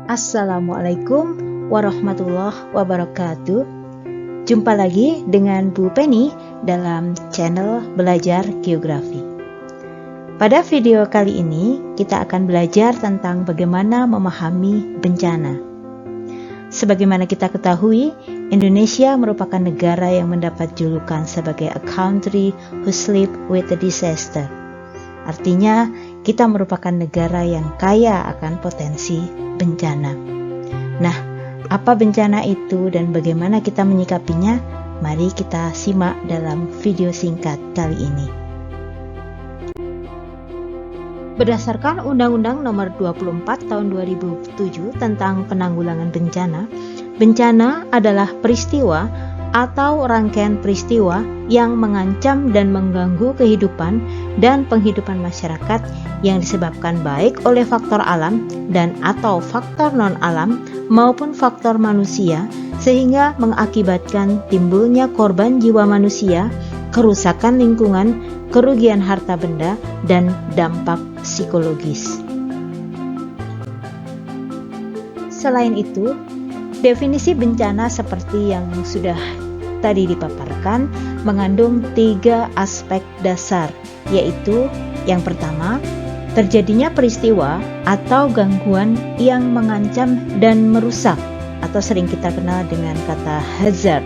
Assalamualaikum warahmatullahi wabarakatuh. Jumpa lagi dengan Bu Penny dalam channel Belajar Geografi. Pada video kali ini kita akan belajar tentang bagaimana memahami bencana. Sebagaimana kita ketahui, Indonesia merupakan negara yang mendapat julukan sebagai a country who sleep with a disaster. Artinya, kita merupakan negara yang kaya akan potensi bencana. Nah, apa bencana itu dan bagaimana kita menyikapinya? Mari kita simak dalam video singkat kali ini. Berdasarkan Undang-Undang Nomor 24 Tahun 2007 tentang Penanggulangan Bencana, bencana adalah peristiwa atau rangkaian peristiwa yang mengancam dan mengganggu kehidupan dan penghidupan masyarakat yang disebabkan baik oleh faktor alam dan atau faktor non-alam maupun faktor manusia, sehingga mengakibatkan timbulnya korban jiwa manusia, kerusakan lingkungan, kerugian harta benda, dan dampak psikologis. Selain itu, definisi bencana seperti yang sudah tadi dipaparkan mengandung 3 aspek dasar, yaitu yang pertama, terjadinya peristiwa atau gangguan yang mengancam dan merusak atau sering kita kenal dengan kata hazard.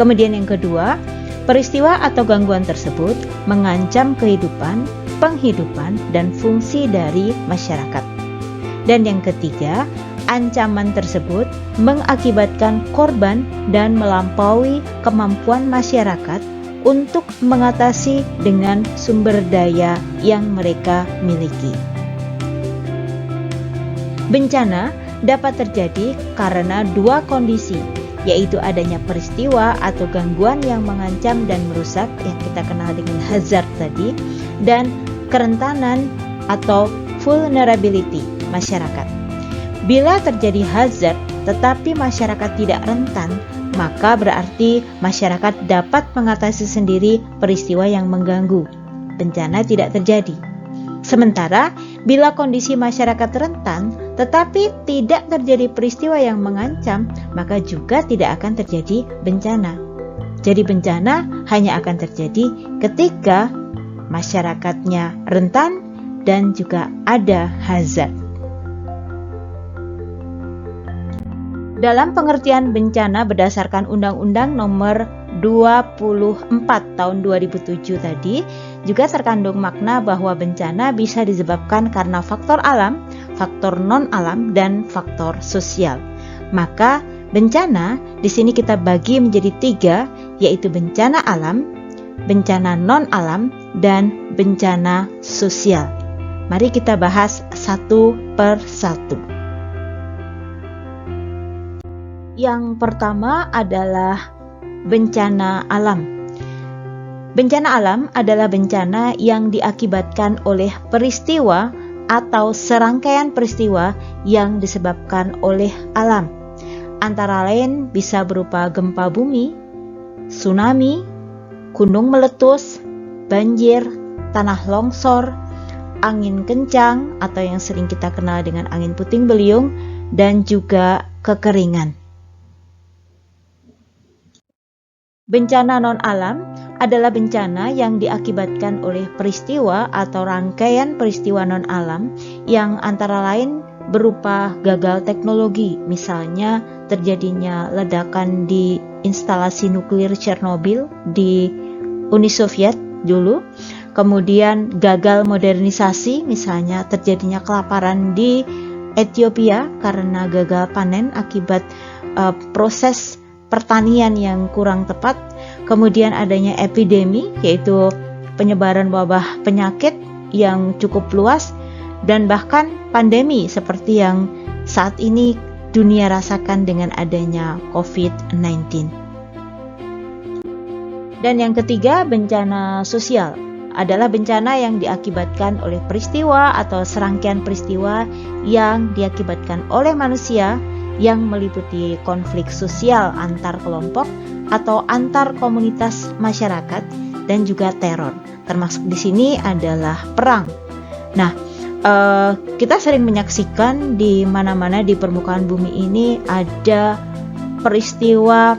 Kemudian yang kedua, peristiwa atau gangguan tersebut mengancam kehidupan, penghidupan, dan fungsi dari masyarakat. Dan yang ketiga, ancaman tersebut mengakibatkan korban dan melampaui kemampuan masyarakat untuk mengatasi dengan sumber daya yang mereka miliki. Bencana dapat terjadi karena 2 kondisi, yaitu adanya peristiwa atau gangguan yang mengancam dan merusak yang kita kenal dengan hazard tadi, dan kerentanan atau vulnerability masyarakat. Bila terjadi hazard tetapi masyarakat tidak rentan, maka berarti masyarakat dapat mengatasi sendiri peristiwa yang mengganggu. Bencana tidak terjadi. Sementara bila kondisi masyarakat rentan tetapi tidak terjadi peristiwa yang mengancam, maka juga tidak akan terjadi bencana. Jadi bencana hanya akan terjadi ketika masyarakatnya rentan dan juga ada hazard. Dalam pengertian bencana berdasarkan Undang-Undang Nomor 24 Tahun 2007 tadi, juga terkandung makna bahwa bencana bisa disebabkan karena faktor alam, faktor non-alam, dan faktor sosial. Maka bencana di sini kita bagi menjadi 3, yaitu bencana alam, bencana non-alam, dan bencana sosial. Mari kita bahas satu per satu. Yang pertama adalah bencana alam. Bencana alam adalah bencana yang diakibatkan oleh peristiwa atau serangkaian peristiwa yang disebabkan oleh alam. Antara lain bisa berupa gempa bumi, tsunami, gunung meletus, banjir, tanah longsor, angin kencang atau yang sering kita kenal dengan angin puting beliung, dan juga kekeringan. Bencana non-alam adalah bencana yang diakibatkan oleh peristiwa atau rangkaian peristiwa non-alam yang antara lain berupa gagal teknologi, misalnya terjadinya ledakan di instalasi nuklir Chernobyl di Uni Soviet dulu, kemudian gagal modernisasi, misalnya terjadinya kelaparan di Ethiopia karena gagal panen akibat proses pertanian yang kurang tepat, kemudian adanya epidemi, yaitu penyebaran wabah penyakit yang cukup luas, dan bahkan pandemi seperti yang saat ini dunia rasakan dengan adanya COVID-19. Dan yang ketiga, bencana sosial adalah bencana yang diakibatkan oleh peristiwa atau serangkaian peristiwa yang diakibatkan oleh manusia yang meliputi konflik sosial antar kelompok atau antar komunitas masyarakat dan juga teror. Termasuk di sini adalah perang. Nah, kita sering menyaksikan di mana-mana di permukaan bumi ini ada peristiwa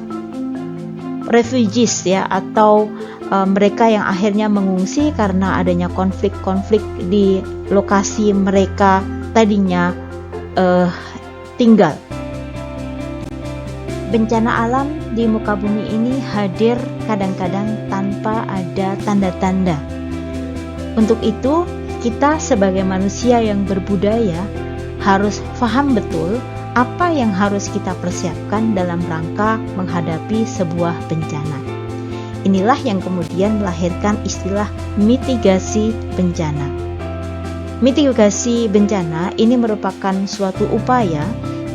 refugees ya, atau mereka yang akhirnya mengungsi karena adanya konflik-konflik di lokasi mereka tadinya tinggal. Bencana alam di muka bumi ini hadir kadang-kadang tanpa ada tanda-tanda. Untuk itu, kita sebagai manusia yang berbudaya harus paham betul apa yang harus kita persiapkan dalam rangka menghadapi sebuah bencana. Inilah yang kemudian melahirkan istilah mitigasi bencana. Mitigasi bencana ini merupakan suatu upaya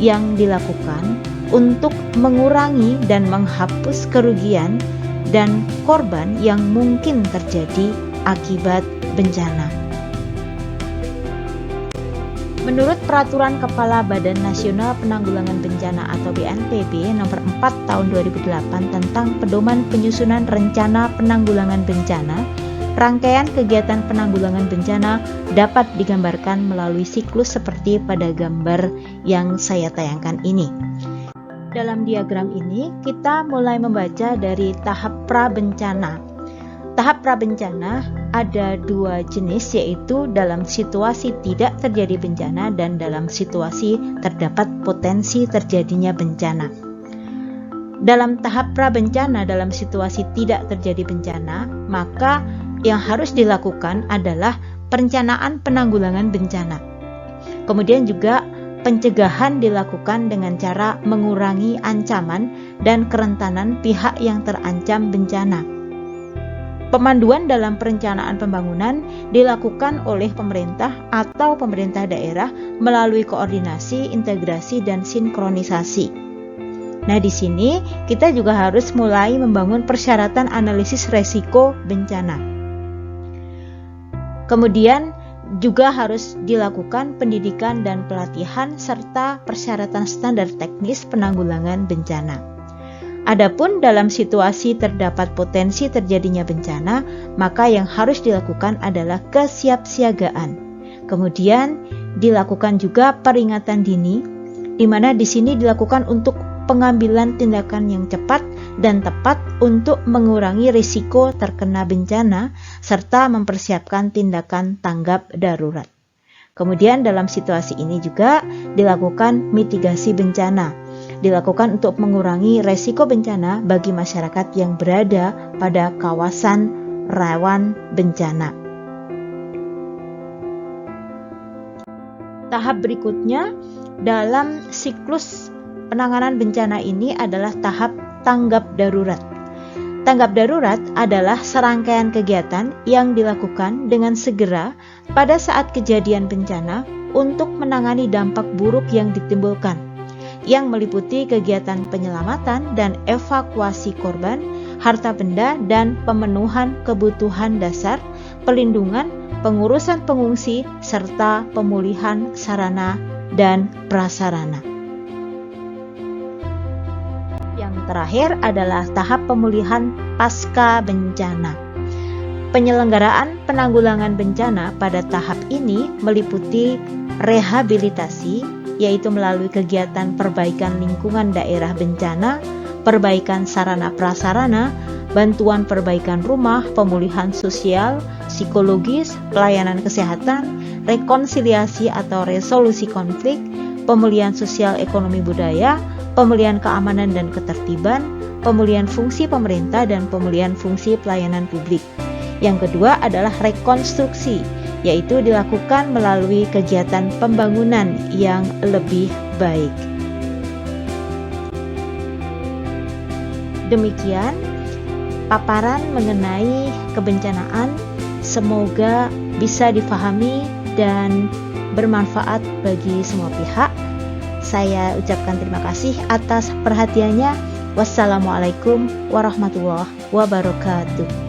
yang dilakukan untuk mengurangi dan menghapus kerugian dan korban yang mungkin terjadi akibat bencana. Menurut Peraturan Kepala Badan Nasional Penanggulangan Bencana atau BNPB nomor 4 tahun 2008 tentang pedoman penyusunan rencana penanggulangan bencana, rangkaian kegiatan penanggulangan bencana dapat digambarkan melalui siklus seperti pada gambar yang saya tayangkan ini. Dalam diagram ini, kita mulai membaca dari tahap prabencana. Tahap prabencana ada dua jenis, yaitu dalam situasi tidak terjadi bencana dan dalam situasi terdapat potensi terjadinya bencana. Dalam tahap prabencana, dalam situasi tidak terjadi bencana, maka yang harus dilakukan adalah perencanaan penanggulangan bencana. Kemudian juga pencegahan dilakukan dengan cara mengurangi ancaman dan kerentanan pihak yang terancam bencana. Pemanduan dalam perencanaan pembangunan dilakukan oleh pemerintah atau pemerintah daerah melalui koordinasi, integrasi, dan sinkronisasi. Nah, di sini kita juga harus mulai membangun persyaratan analisis resiko bencana. Kemudian juga harus dilakukan pendidikan dan pelatihan serta persyaratan standar teknis penanggulangan bencana. Adapun dalam situasi terdapat potensi terjadinya bencana, maka yang harus dilakukan adalah kesiapsiagaan. Kemudian dilakukan juga peringatan dini, di mana di sini dilakukan untuk pengambilan tindakan yang cepat dan tepat untuk mengurangi risiko terkena bencana serta mempersiapkan tindakan tanggap darurat. Kemudian dalam situasi ini juga dilakukan mitigasi bencana, dilakukan untuk mengurangi risiko bencana bagi masyarakat yang berada pada kawasan rawan bencana. Tahap berikutnya dalam siklus penanganan bencana ini adalah tahap tanggap darurat. Tanggap darurat adalah serangkaian kegiatan yang dilakukan dengan segera pada saat kejadian bencana untuk menangani dampak buruk yang ditimbulkan, yang meliputi kegiatan penyelamatan dan evakuasi korban, harta benda, dan pemenuhan kebutuhan dasar, pelindungan, pengurusan pengungsi, serta pemulihan sarana dan prasarana. Terakhir adalah tahap pemulihan pasca bencana. Penyelenggaraan penanggulangan bencana pada tahap ini meliputi rehabilitasi, yaitu melalui kegiatan perbaikan lingkungan daerah bencana, perbaikan sarana prasarana, bantuan perbaikan rumah, pemulihan sosial, psikologis, pelayanan kesehatan, rekonsiliasi atau resolusi konflik, pemulihan sosial ekonomi budaya, pemulihan keamanan dan ketertiban, pemulihan fungsi pemerintah, dan pemulihan fungsi pelayanan publik. Yang kedua adalah rekonstruksi, yaitu dilakukan melalui kegiatan pembangunan yang lebih baik. Demikian paparan mengenai kebencanaan, semoga bisa difahami dan bermanfaat bagi semua pihak. Saya ucapkan terima kasih atas perhatiannya. Wassalamualaikum warahmatullahi wabarakatuh.